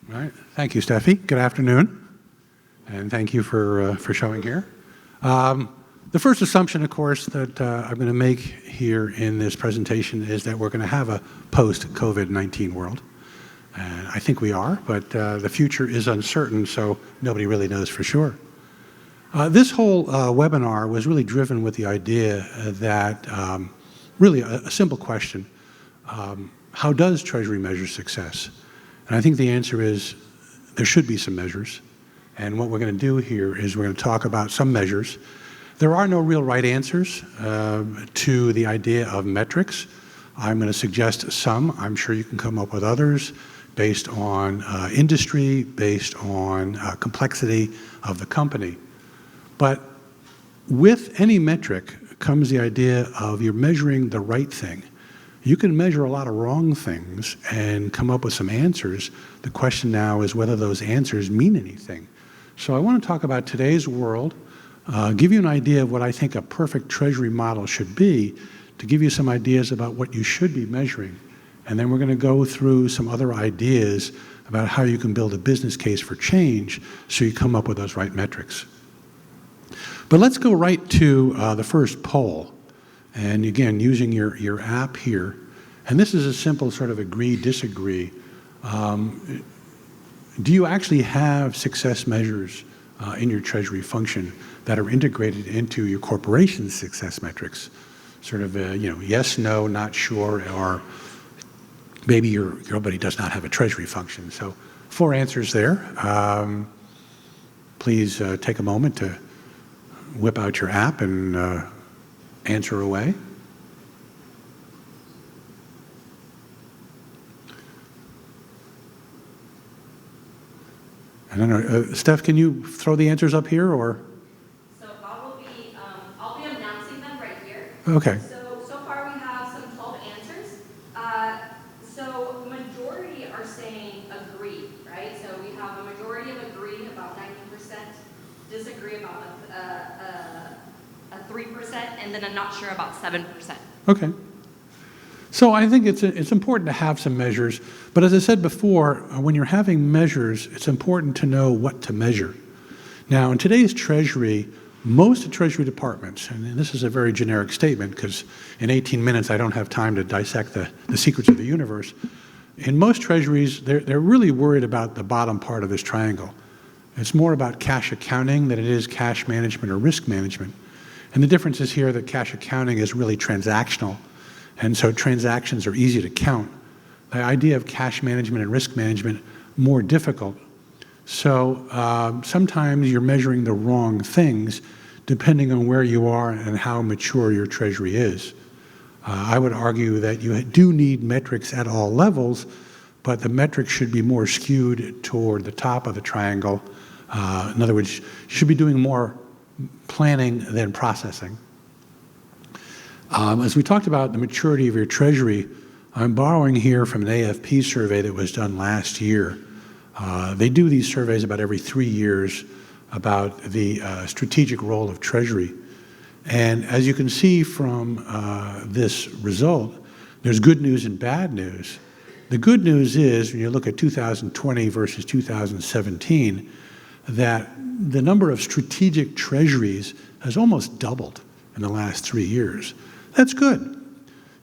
All right. Thank you, Steffi. Good afternoon, and thank you for showing here. The first assumption, of course, that I'm going to make here in this presentation is that we're going to have a post-COVID-19 world. And I think we are, but the future is uncertain, so nobody really knows for sure. This whole webinar was really driven with the idea that really a simple question, how does Treasury measure success? And I think the answer is there should be some measures. And what we're going to do here is we're going to talk about some measures. There are no real right answers to the idea of metrics. I'm going to suggest some. I'm sure you can come up with others based on industry, based on complexity of the company. But with any metric comes the idea of you're measuring the right thing. You can measure a lot of wrong things and come up with some answers. The question now is whether those answers mean anything. So I want to talk about today's world, give you an idea of what I think a perfect Treasury model should be, to give you some ideas about what you should be measuring. And then we're going to go through some other ideas about how you can build a business case for change so you come up with those right metrics. But let's go right to the first poll. And again, using your app here, and this is a simple sort of agree, disagree. Do you actually have success measures in your Treasury function that are integrated into your corporation's success metrics? Sort of, yes, no, not sure, or maybe your company does not have a Treasury function. So 4 answers there. Please take a moment to whip out your app and answer away. I don't know, Steph, can you throw the answers up here, or? So I'll be announcing them right here. Okay. So far we have some 12 answers. So majority are saying agree, right? So we have a majority of agree, about 90%, disagree about a 3%, and then I'm not sure about 7%. Okay. So I think it's important to have some measures, but as I said before, when you're having measures, it's important to know what to measure. Now, in today's Treasury, most Treasury departments, and this is a very generic statement because in 18 minutes I don't have time to dissect the secrets of the universe. In most Treasuries, they're really worried about the bottom part of this triangle. It's more about cash accounting than it is cash management or risk management. And the difference is here that cash accounting is really transactional. And so transactions are easy to count. The idea of cash management and risk management, more difficult. So sometimes you're measuring the wrong things depending on where you are and how mature your Treasury is. I would argue that you do need metrics at all levels, but the metrics should be more skewed toward the top of the triangle. In other words, you should be doing more planning than processing. As we talked about the maturity of your Treasury, I'm borrowing here from an AFP survey that was done last year. They do these surveys about every 3 years about the strategic role of Treasury. And as you can see from this result, there's good news and bad news. The good news is, when you look at 2020 versus 2017, that the number of strategic treasuries has almost doubled in the last 3 years. That's good,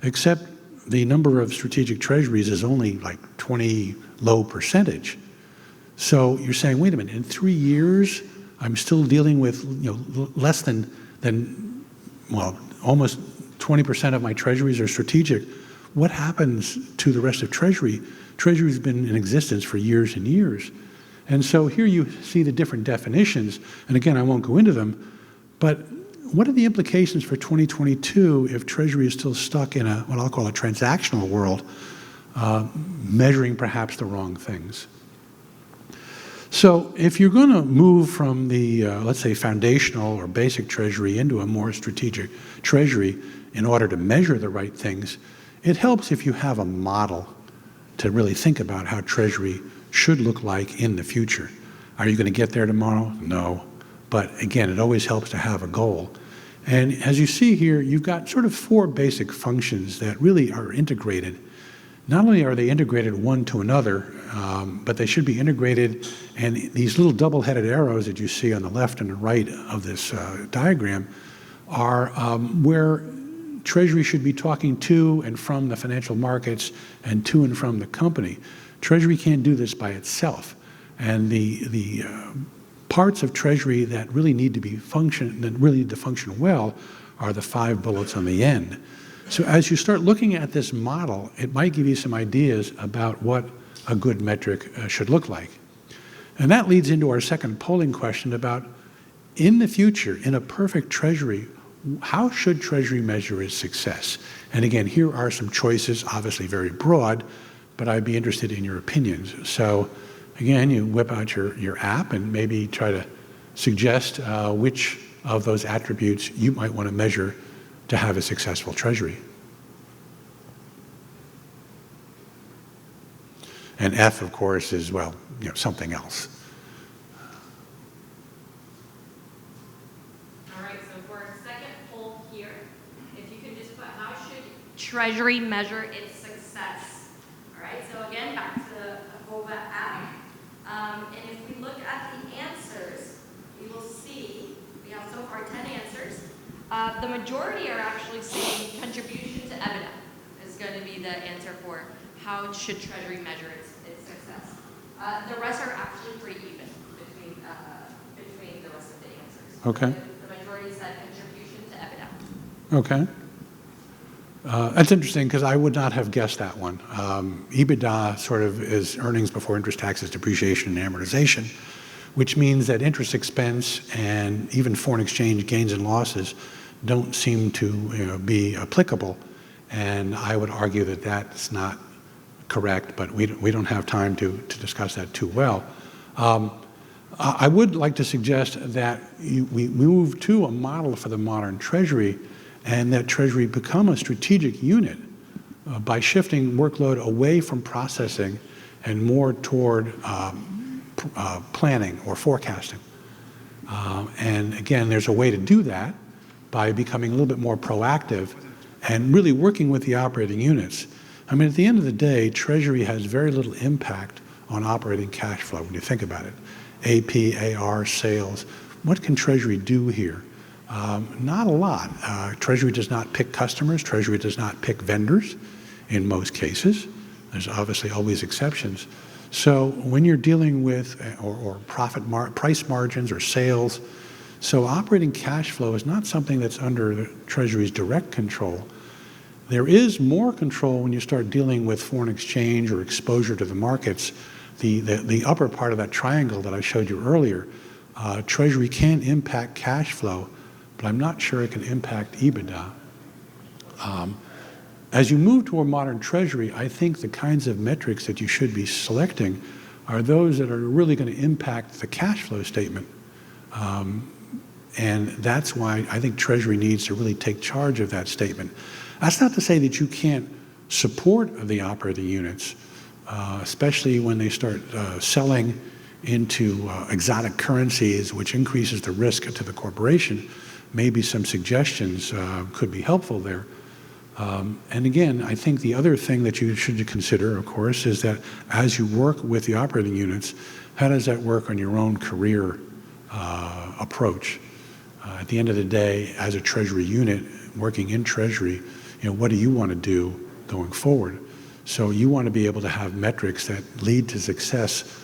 except the number of strategic treasuries is only like 20 low percentage. So you're saying, wait a minute, in 3 years, I'm still dealing with less than almost 20% of my treasuries are strategic. What happens to the rest of Treasury? Treasury's been in existence for years and years. And so here you see the different definitions, and again, I won't go into them, but what are the implications for 2022 if Treasury is still stuck in what I'll call a transactional world, measuring perhaps the wrong things? So if you're going to move from the, let's say, foundational or basic Treasury into a more strategic Treasury in order to measure the right things, it helps if you have a model to really think about how Treasury should look like in the future. Are you going to get there tomorrow? No. But again, it always helps to have a goal. And as you see here, you've got sort of 4 basic functions that really are integrated. Not only are they integrated one to another, but they should be integrated. And these little double-headed arrows that you see on the left and the right of this diagram are where Treasury should be talking to and from the financial markets and to and from the company. Treasury can't do this by itself. And the parts of Treasury that really need to function well are the 5 bullets on the end. So as you start looking at this model, it might give you some ideas about what a good metric should look like. And that leads into our second polling question about, in the future, in a perfect Treasury, how should Treasury measure its success? And again, here are some choices, obviously very broad, but I'd be interested in your opinions. So again, you whip out your app and maybe try to suggest which of those attributes you might want to measure to have a successful Treasury. And F, of course, is, well, something else. All right, so for our second poll here, if you can just put, how should Treasury measure its success? All right, so again, back to the HOVA app. And if we look at the answers, we will see, we have so far 10 answers. The majority are actually saying contribution to EBITDA is going to be the answer for how should Treasury measure its success. The rest are actually pretty even between the rest of the answers. Okay. The majority said contribution to EBITDA. Okay. That's interesting because I would not have guessed that one. EBITDA sort of is earnings before interest, taxes, depreciation, and amortization, which means that interest expense and even foreign exchange gains and losses don't seem to be applicable. And I would argue that that's not correct, but we don't have time to discuss that too well. I would like to suggest that we move to a model for the modern Treasury, and that Treasury become a strategic unit by shifting workload away from processing and more toward planning or forecasting. And again, there's a way to do that by becoming a little bit more proactive and really working with the operating units. I mean, at the end of the day, Treasury has very little impact on operating cash flow when you think about it. AP, AR, sales, what can Treasury do here? Not a lot. Treasury does not pick customers. Treasury does not pick vendors in most cases. There's obviously always exceptions. So when you're dealing with or price margins or sales, so operating cash flow is not something that's under the Treasury's direct control. There is more control when you start dealing with foreign exchange or exposure to the markets. The upper part of that triangle that I showed you earlier, Treasury can impact cash flow, but I'm not sure it can impact EBITDA. As you move to a modern Treasury, I think the kinds of metrics that you should be selecting are those that are really going to impact the cash flow statement. And that's why I think Treasury needs to really take charge of that statement. That's not to say that you can't support the operating units, especially when they start selling into exotic currencies, which increases the risk to the corporation. Maybe some suggestions could be helpful there. And again, I think the other thing that you should consider, of course, is that as you work with the operating units, how does that work on your own career approach? At the end of the day, as a Treasury unit, working in Treasury, what do you want to do going forward? So you want to be able to have metrics that lead to success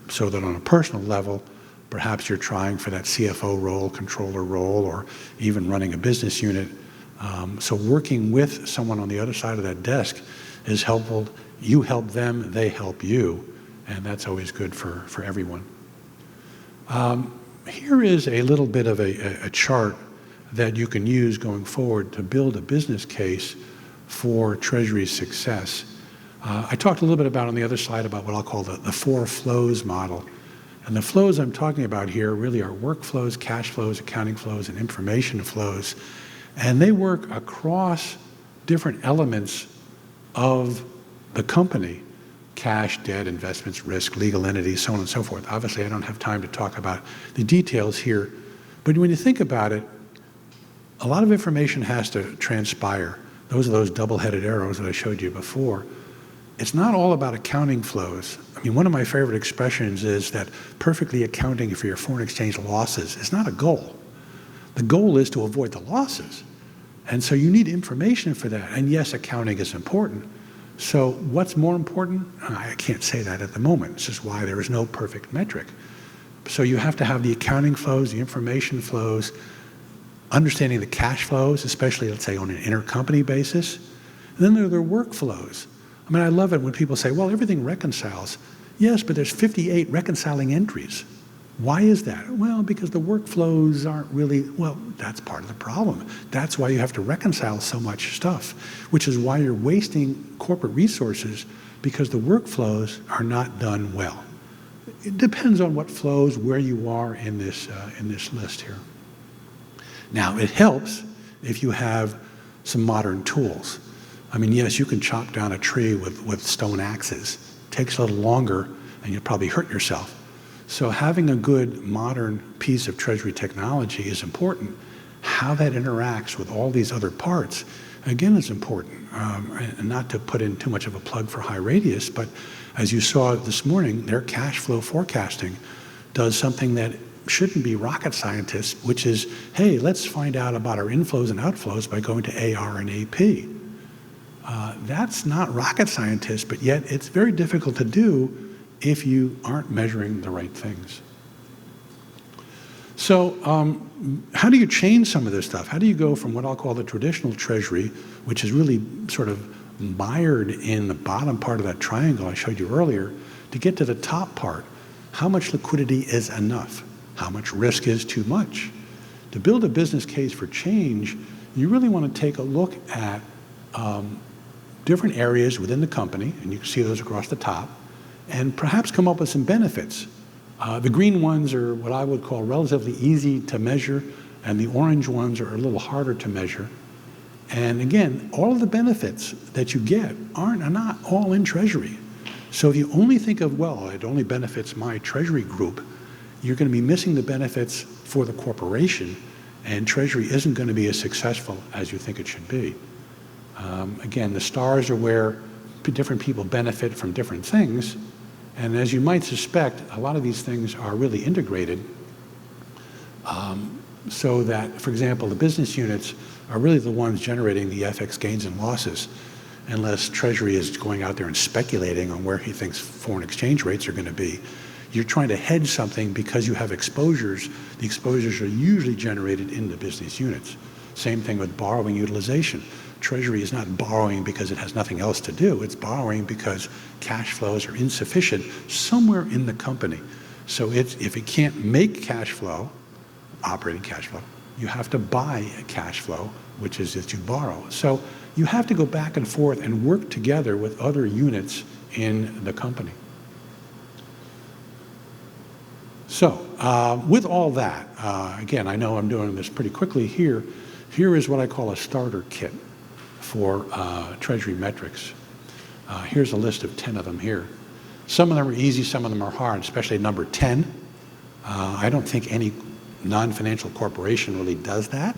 so that on a personal level, perhaps you're trying for that CFO role, controller role, or even running a business unit. So working with someone on the other side of that desk is helpful. You help them, they help you, and that's always good for everyone. Here is a little bit of a chart that you can use going forward to build a business case for Treasury's success. I talked a little bit about on the other slide about what I'll call the 4 flows model. And the flows I'm talking about here really are workflows, cash flows, accounting flows, and information flows. And they work across different elements of the company: cash, debt, investments, risk, legal entities, so on and so forth. Obviously, I don't have time to talk about the details here. But when you think about it, a lot of information has to transpire. Those are those double-headed arrows that I showed you before. it's not all about accounting flows. I mean, one of my favorite expressions is that perfectly accounting for your foreign exchange losses is not a goal. The goal is to avoid the losses. And so you need information for that. And yes, accounting is important. So what's more important? I can't say that at the moment. This is why there is no perfect metric. So you have to have the accounting flows, the information flows, understanding the cash flows, especially, let's say, on an intercompany basis. And then there are the workflows. I mean, I love it when people say, well, everything reconciles. Yes, but there's 58 reconciling entries. Why is that? Well, because the workflows aren't really, well, that's part of the problem. That's why you have to reconcile so much stuff, which is why you're wasting corporate resources, because the workflows are not done well. It depends on what flows, where you are in this list here. Now, it helps if you have some modern tools. I mean, yes, you can chop down a tree with stone axes. It takes a little longer, and you'll probably hurt yourself. So having a good modern piece of Treasury technology is important. How that interacts with all these other parts, again, is important. And not to put in too much of a plug for High Radius, but as you saw this morning, their cash flow forecasting does something that shouldn't be rocket scientists, which is, hey, let's find out about our inflows and outflows by going to AR and AP. That's not rocket scientists, but yet it's very difficult to do if you aren't measuring the right things. So how do you change some of this stuff? How do you go from what I'll call the traditional Treasury, which is really sort of mired in the bottom part of that triangle I showed you earlier, to get to the top part? How much liquidity is enough? How much risk is too much? To build a business case for change, you really want to take a look at different areas within the company, and you can see those across the top, and perhaps come up with some benefits. The green ones are what I would call relatively easy to measure, and the orange ones are a little harder to measure. And again, all of the benefits that you get are not all in Treasury. So if you only think of, well, it only benefits my Treasury group, you're going to be missing the benefits for the corporation, and Treasury isn't going to be as successful as you think it should be. Again, the stars are where different people benefit from different things, and as you might suspect, a lot of these things are really integrated, so that, for example, the business units are really the ones generating the FX gains and losses, unless Treasury is going out there and speculating on where he thinks foreign exchange rates are going to be. You're trying to hedge something because you have exposures. The exposures are usually generated in the business units. Same thing with borrowing utilization. Treasury is not borrowing because it has nothing else to do. It's borrowing because cash flows are insufficient somewhere in the company. So if it can't make cash flow, operating cash flow, you have to buy cash flow, which is that you borrow. So you have to go back and forth and work together with other units in the company. So with all that, again, I know I'm doing this pretty quickly here. Here is what I call a starter kit for Treasury metrics. Here's a list of 10 of them here. Some of them are easy, some of them are hard, especially number 10. I don't think any non-financial corporation really does that.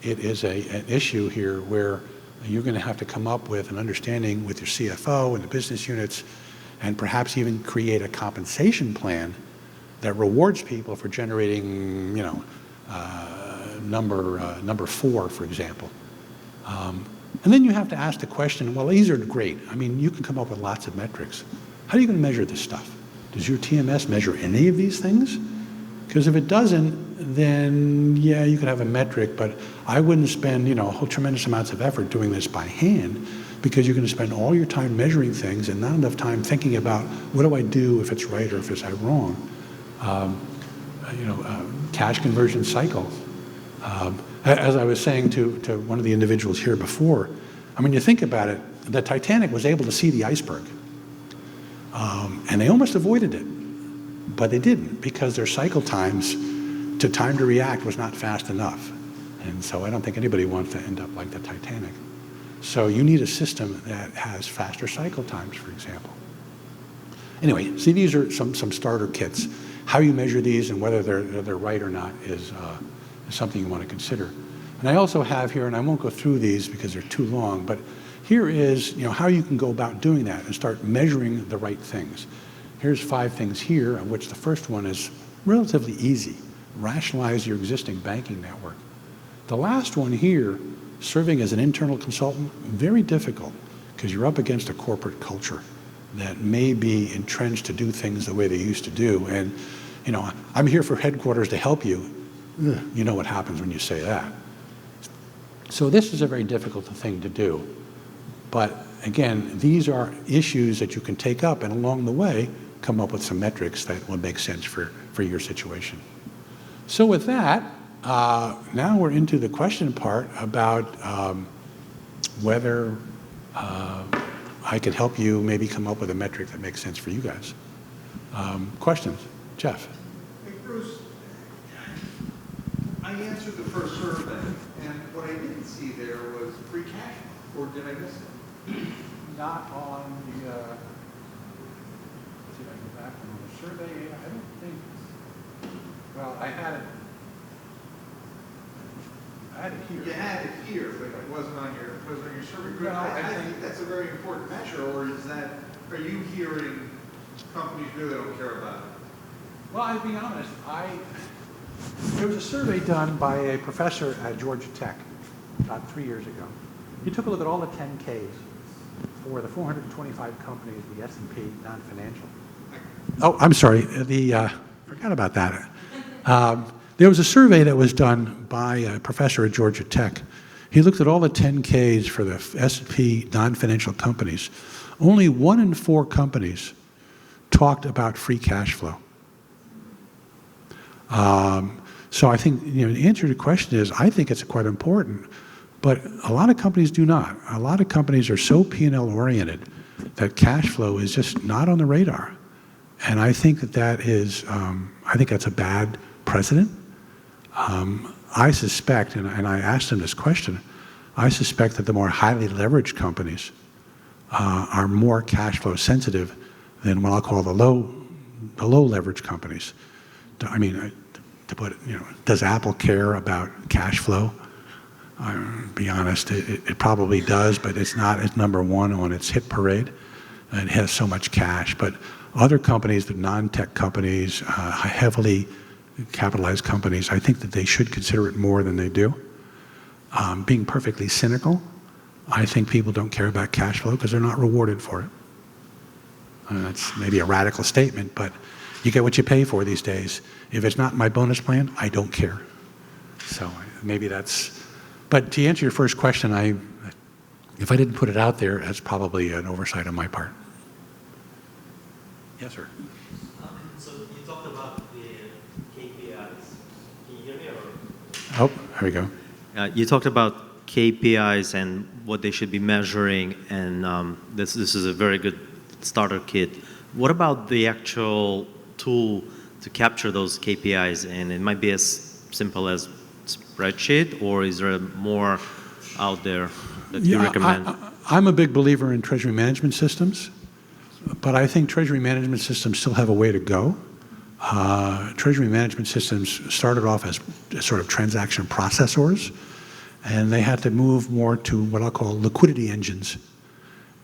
It is an issue here where you're going to have to come up with an understanding with your CFO and the business units, and perhaps even create a compensation plan that rewards people for generating, number 4, for example. And then you have to ask the question, well, these are great. I mean, you can come up with lots of metrics. How are you going to measure this stuff? Does your TMS measure any of these things? Because if it doesn't, then yeah, you could have a metric, but I wouldn't spend, tremendous amounts of effort doing this by hand, because you're going to spend all your time measuring things and not enough time thinking about what do I do if it's right or if it's wrong. Cash conversion cycles. As I was saying to one of the individuals here before, I mean, you think about it, the Titanic was able to see the iceberg. And they almost avoided it, but they didn't, because their cycle times to time to react was not fast enough. And so I don't think anybody wants to end up like the Titanic. So you need a system that has faster cycle times, for example. Anyway, see, these are some starter kits. How you measure these and whether they're right or not is something you want to consider. And I also have here, and I won't go through these because they're too long, but here is how you can go about doing that and start measuring the right things. Here's 5 things here, of which the first one is relatively easy. Rationalize your existing banking network. The last one here, serving as an internal consultant, very difficult because you're up against a corporate culture that may be entrenched to do things the way they used to do. And, I'm here for headquarters to help you. Ugh, you know what happens when you say that. So this is a very difficult thing to do. But again, these are issues that you can take up and along the way come up with some metrics that will make sense for your situation. So with that, now we're into the question part about whether I could help you maybe come up with a metric that makes sense for you guys. Questions? Jeff? Hey, Bruce, I answered the first survey, and what I didn't see there was free cash flow, or did I miss it? Not on the, see if I go back on the survey. I don't think, well, I had it here. You had it here, but it wasn't on your survey. No, I I think that's a very important measure, or is that, are you hearing companies really don't care about it? Well, I'll be honest, there was a survey done by a professor at Georgia Tech about 3 years ago. He took a look at all the 10Ks for the 425 companies, the S&P non-financial. Oh, I'm sorry, forgot about that. There was a survey that was done by a professor at Georgia Tech. He looked at all the 10Ks for the S&P non-financial companies. Only 1 in 4 companies talked about free cash flow. So I think, the answer to the question is, I think it's quite important, but a lot of companies do not. A lot of companies are so P&L oriented that cash flow is just not on the radar. And I think that is, I think that's a bad precedent. I suspect, and I asked them this question, I suspect that the more highly leveraged companies are more cash flow sensitive than what I'll call the low leverage companies. I mean, to put it, does Apple care about cash flow? Be honest, it probably does, but it's not its number 1 on its hit parade. It has so much cash. But other companies, the non-tech companies, heavily capitalized companies, I think that they should consider it more than they do. Being perfectly cynical, I think people don't care about cash flow because they're not rewarded for it. That's maybe a radical statement, but you get what you pay for these days. If it's not my bonus plan, I don't care. So maybe that's, but to answer your first question, if I didn't put it out there, that's probably an oversight on my part. Yes, sir. So you talked about the KPIs. Can you hear me? Oh, there we go. You talked about KPIs and what they should be measuring, and this is a very good starter kit. What about the actual tool to capture those KPIs? And it might be as simple as spreadsheet, or is there more out there that you recommend? I'm a big believer in treasury management systems, but I think treasury management systems still have a way to go. Treasury management systems started off as sort of transaction processors, and they had to move more to what I'll call liquidity engines.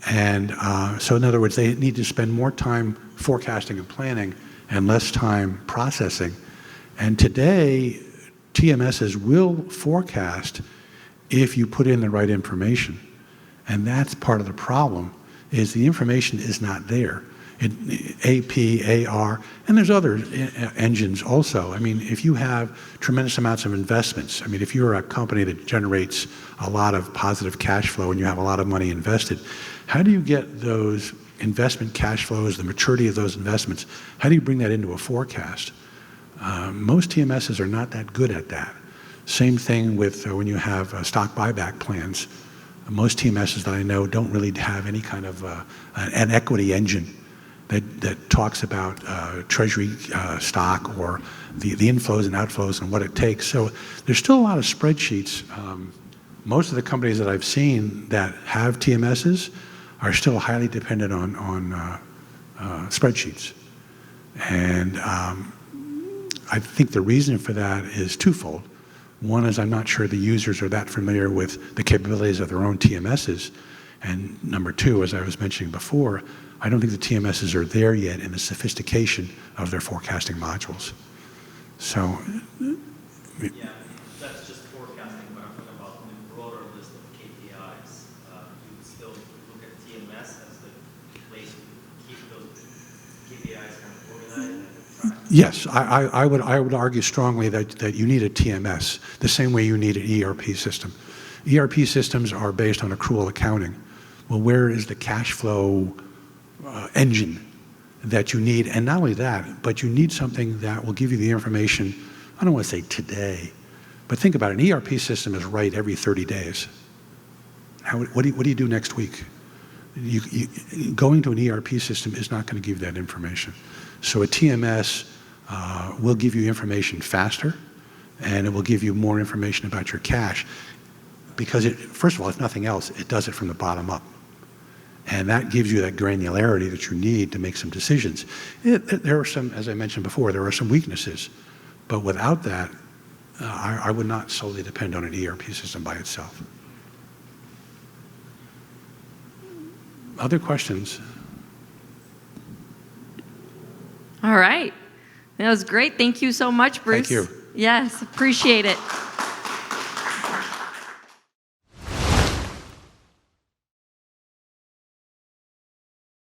And so in other words, they need to spend more time forecasting and planning and less time processing. And today, TMSs will forecast if you put in the right information. And that's part of the problem, is the information is not there. AP, AR, and there's other engines also. I mean, if you have tremendous amounts of investments, I mean, if you're a company that generates a lot of positive cash flow and you have a lot of money invested, how do you get those investment cash flows, the maturity of those investments, how do you bring that into a forecast? Most TMSs are not that good at that. Same thing with when you have stock buyback plans. Most TMSs that I know don't really have any kind of an equity engine that talks about treasury stock or the inflows and outflows and what it takes. So there's still a lot of spreadsheets. Most of the companies that I've seen that have TMSs are still highly dependent on spreadsheets. And I think the reason for that is twofold. One is I'm not sure the users are that familiar with the capabilities of their own TMSs. And number two, as I was mentioning before, I don't think the TMSs are there yet in the sophistication of their forecasting modules. So, Yeah, that's just forecasting, but I'm talking about the broader list of KPIs. You would still look at TMS as the place to keep those KPIs kind of organized and tracked. yes, I would argue strongly that you need a TMS, the same way you need an ERP system. ERP systems are based on accrual accounting. Well, where is the cash flow engine that you need? And not only that, but you need something that will give you the information, I don't want to say today, but think about it. An ERP system is right every 30 days. What do you do next week? Going to an ERP system is not going to give that information. So a TMS will give you information faster, and it will give you more information about your cash. Because first of all, if nothing else, it does it from the bottom up. And that gives you that granularity that you need to make some decisions. There are some, as I mentioned before, there are some weaknesses. But without that, I would not solely depend on an ERP system by itself. Other questions? All right. That was great. Thank you so much, Bruce. Thank you. Yes, appreciate it.